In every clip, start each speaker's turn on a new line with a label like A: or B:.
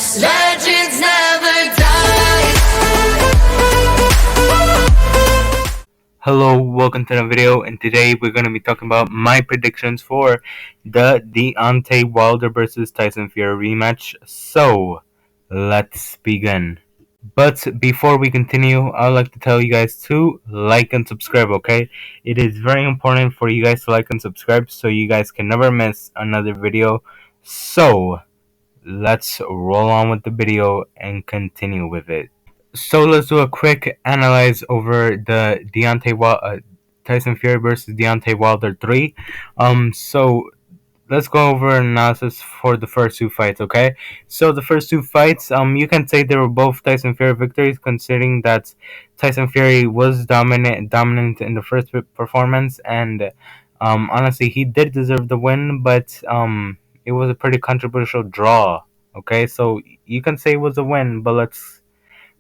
A: Legends never die.
B: Hello, welcome to the video, and today we're going to be talking about my predictions for the Deontay Wilder versus Tyson Fury rematch. So, let's begin. But before we continue, I'd like to tell you guys to like and subscribe, okay? It is very important for you guys to like and subscribe so you guys can never miss another video. So, let's roll on with the video and continue with it. So let's do a quick analyze over the Tyson Fury versus Deontay Wilder 3. So let's go over an analysis for the first two fights, okay? So the first two fights, you can say they were both Tyson Fury victories, considering that Tyson Fury was dominant in the first performance, and honestly, he did deserve the win, but it was a pretty controversial draw. Okay, so you can say it was a win, but let's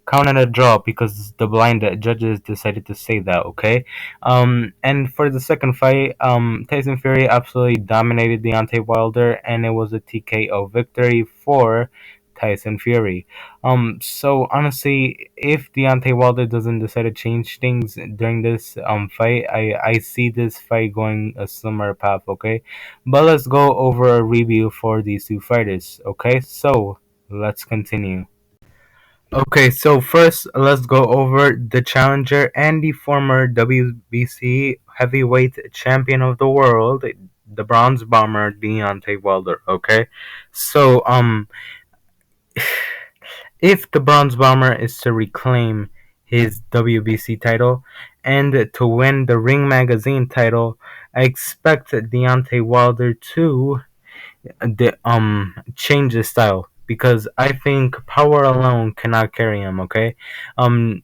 B: counted a draw because the blind judges decided to say that, okay? And for the second fight, Tyson Fury absolutely dominated Deontay Wilder, and it was a TKO victory for Tyson Fury. So honestly, if Deontay Wilder doesn't decide to change things during this fight, I see this fight going a similar path, okay? But let's go over a review for these two fighters, okay? So let's continue. Okay, so first let's go over the challenger and the former WBC heavyweight champion of the world, the bronze bomber Deontay Wilder. Okay, so if the bronze bomber is to reclaim his WBC title and to win the Ring Magazine title, I expect Deontay Wilder to change his style because I think power alone cannot carry him. Okay, um,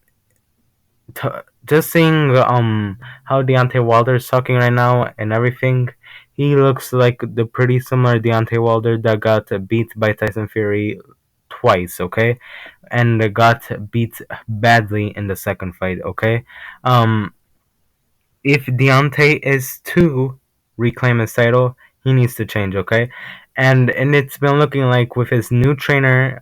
B: just seeing how Deontay Wilder is talking right now and everything, he looks like the pretty similar Deontay Wilder that got beat by Tyson Fury twice. Okay, and got beat badly in the second fight. Okay, um, if Deontay is to reclaim his title, he needs to change, okay? And it's been looking like with his new trainer,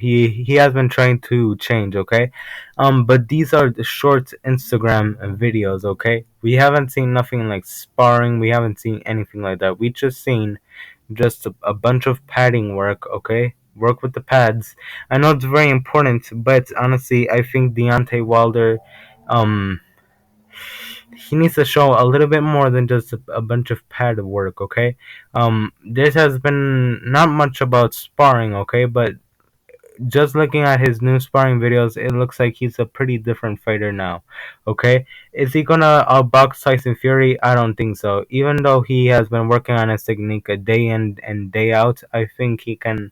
B: he has been trying to change, okay? But these are the short Instagram videos, okay? We haven't seen nothing like sparring. We haven't seen anything like that. We just seen just a bunch of padding work, okay? Work with the pads. I know it's very important, but honestly, I think Deontay Wilder, um he needs to show a little bit more than just a bunch of pad work, okay? This has been not much about sparring, okay? But just looking at his new sparring videos, it looks like he's a pretty different fighter now, okay? Is he gonna outbox Tyson Fury? I don't think so. Even though he has been working on his technique a day in and day out, I think he cannot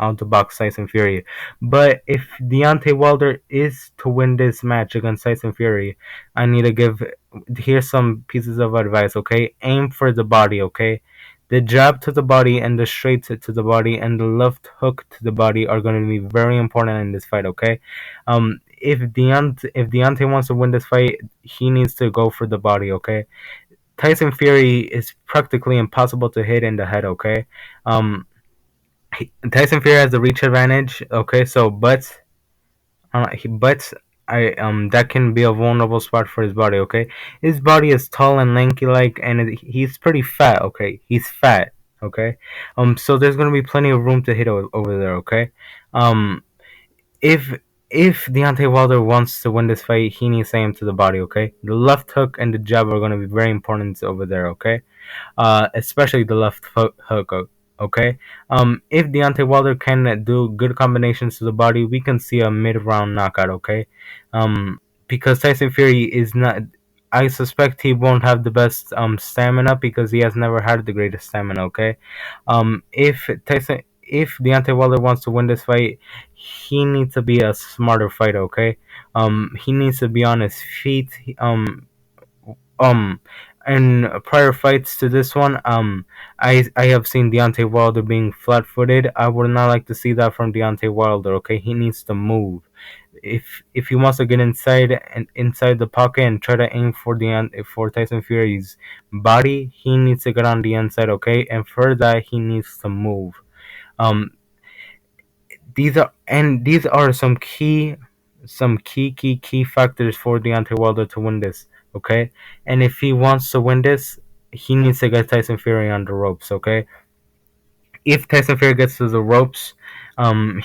B: outbox Tyson Fury. But if Deontay Wilder is to win this match against Tyson Fury, I need to here's some pieces of advice, okay? Aim for the body, okay? The jab to the body and the straight to the body and the left hook to the body are going to be very important in this fight, okay? If Deontay wants to win this fight, he needs to go for the body, okay? Tyson Fury is practically impossible to hit in the head, okay? Tyson Fury has the reach advantage, okay? So, but that can be a vulnerable spot for his body, okay? His body is tall and lanky like, and he's pretty fat, okay? He's fat, okay? So there's gonna be plenty of room to hit over there, okay? Um, if if Deontay Wilder wants to win this fight, he needs to aim to the body, okay? The left hook and the jab are gonna be very important over there, okay? Especially the left hook. Okay. If Deontay Wilder can do good combinations to the body, we can see a mid-round knockout. Okay. Because Tyson Fury is not. I suspect he won't have the best stamina because he has never had the greatest stamina. Okay. If Deontay Wilder wants to win this fight, he needs to be a smarter fighter. Okay. He needs to be on his feet. Um in prior fights to this one, I have seen Deontay Wilder being flat-footed. I would not like to see that from Deontay Wilder. Okay, he needs to move. If he wants to get inside the pocket and try to aim for Tyson Fury's body, he needs to get on the inside. Okay, and for that he needs to move. Um, these are some key factors for Deontay Wilder to win this. Okay, and if he wants to win this, he needs to get Tyson Fury on the ropes. Okay, if Tyson Fury gets to the ropes,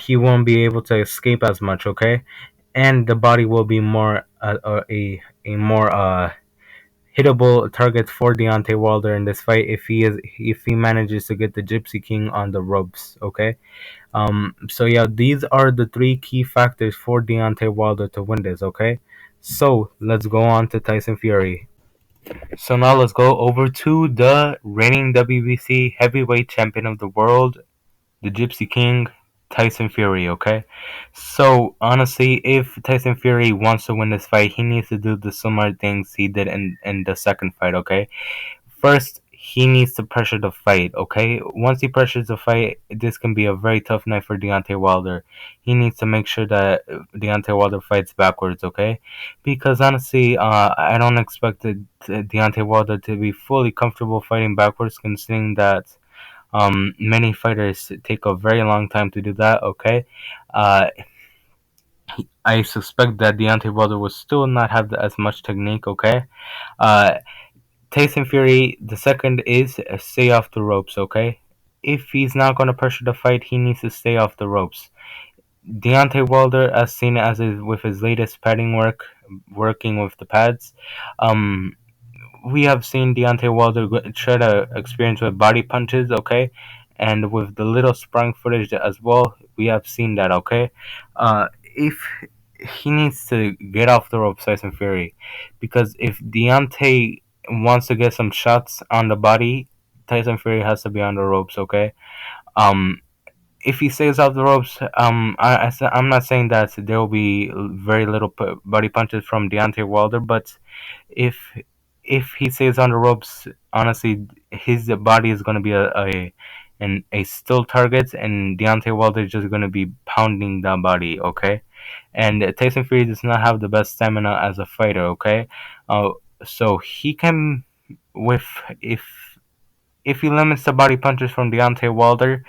B: he won't be able to escape as much. Okay, and the body will be more a more hittable target for Deontay Wilder in this fight if he manages to get the Gypsy King on the ropes. Okay. So yeah, these are the three key factors for Deontay Wilder to win this. Okay. So let's go on to Tyson Fury. So now let's go over to the reigning WBC heavyweight champion of the world, the Gypsy King, Tyson Fury. Okay. So honestly, if Tyson Fury wants to win this fight, he needs to do the similar things he did in the second fight. Okay. First, he needs to pressure the fight, okay? Once he pressures the fight, this can be a very tough night for Deontay Wilder. He needs to make sure that Deontay Wilder fights backwards, okay? Because honestly, I don't expect Deontay Wilder to be fully comfortable fighting backwards, considering that many fighters take a very long time to do that, okay? Uh, I suspect that Deontay Wilder will still not have as much technique, okay? Uh, Tyson Fury, the second is stay off the ropes, okay? If he's not going to pressure the fight, he needs to stay off the ropes. Deontay Wilder, as seen as with his latest padding work, working with the pads, um, we have seen Deontay Wilder try to experience with body punches, okay? And with the little sparring footage as well, we have seen that, okay? If he needs to get off the ropes, Tyson Fury, because if Deontay wants to get some shots on the body, Tyson Fury has to be on the ropes, okay? Um, if he stays off the ropes, I'm not saying that there will be very little body punches from Deontay Wilder, but if if he stays on the ropes, honestly, his body is going to be a still target, and Deontay Wilder is just going to be pounding the body, okay? And Tyson Fury does not have the best stamina as a fighter, okay? Uh, so he can, with if he limits the body punches from Deontay Wilder,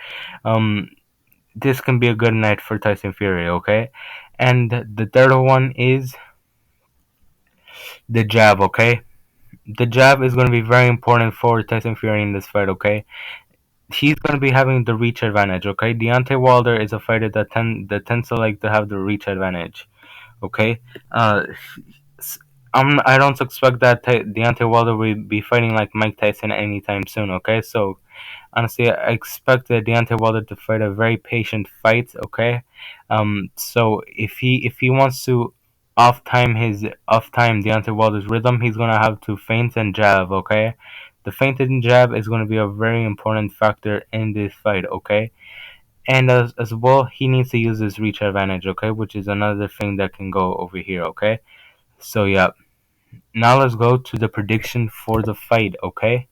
B: um, this can be a good night for Tyson Fury, okay? And the third one is the jab, okay? The jab is going to be very important for Tyson Fury in this fight, okay? He's going to be having the reach advantage, okay? Deontay Wilder is a fighter that tends to like to have the reach advantage, okay? Uh, I don't expect that Deontay Wilder will be fighting like Mike Tyson anytime soon, okay? So honestly, I expect Deontay Wilder to fight a very patient fight. Okay, so if he wants to off time Deontay Wilder's rhythm, he's gonna have to feint and jab. Okay, the feint and jab is gonna be a very important factor in this fight. Okay, and as well, he needs to use his reach advantage. Okay, which is another thing that can go over here. Okay, so yeah. Now let's go to the prediction for the fight. Okay.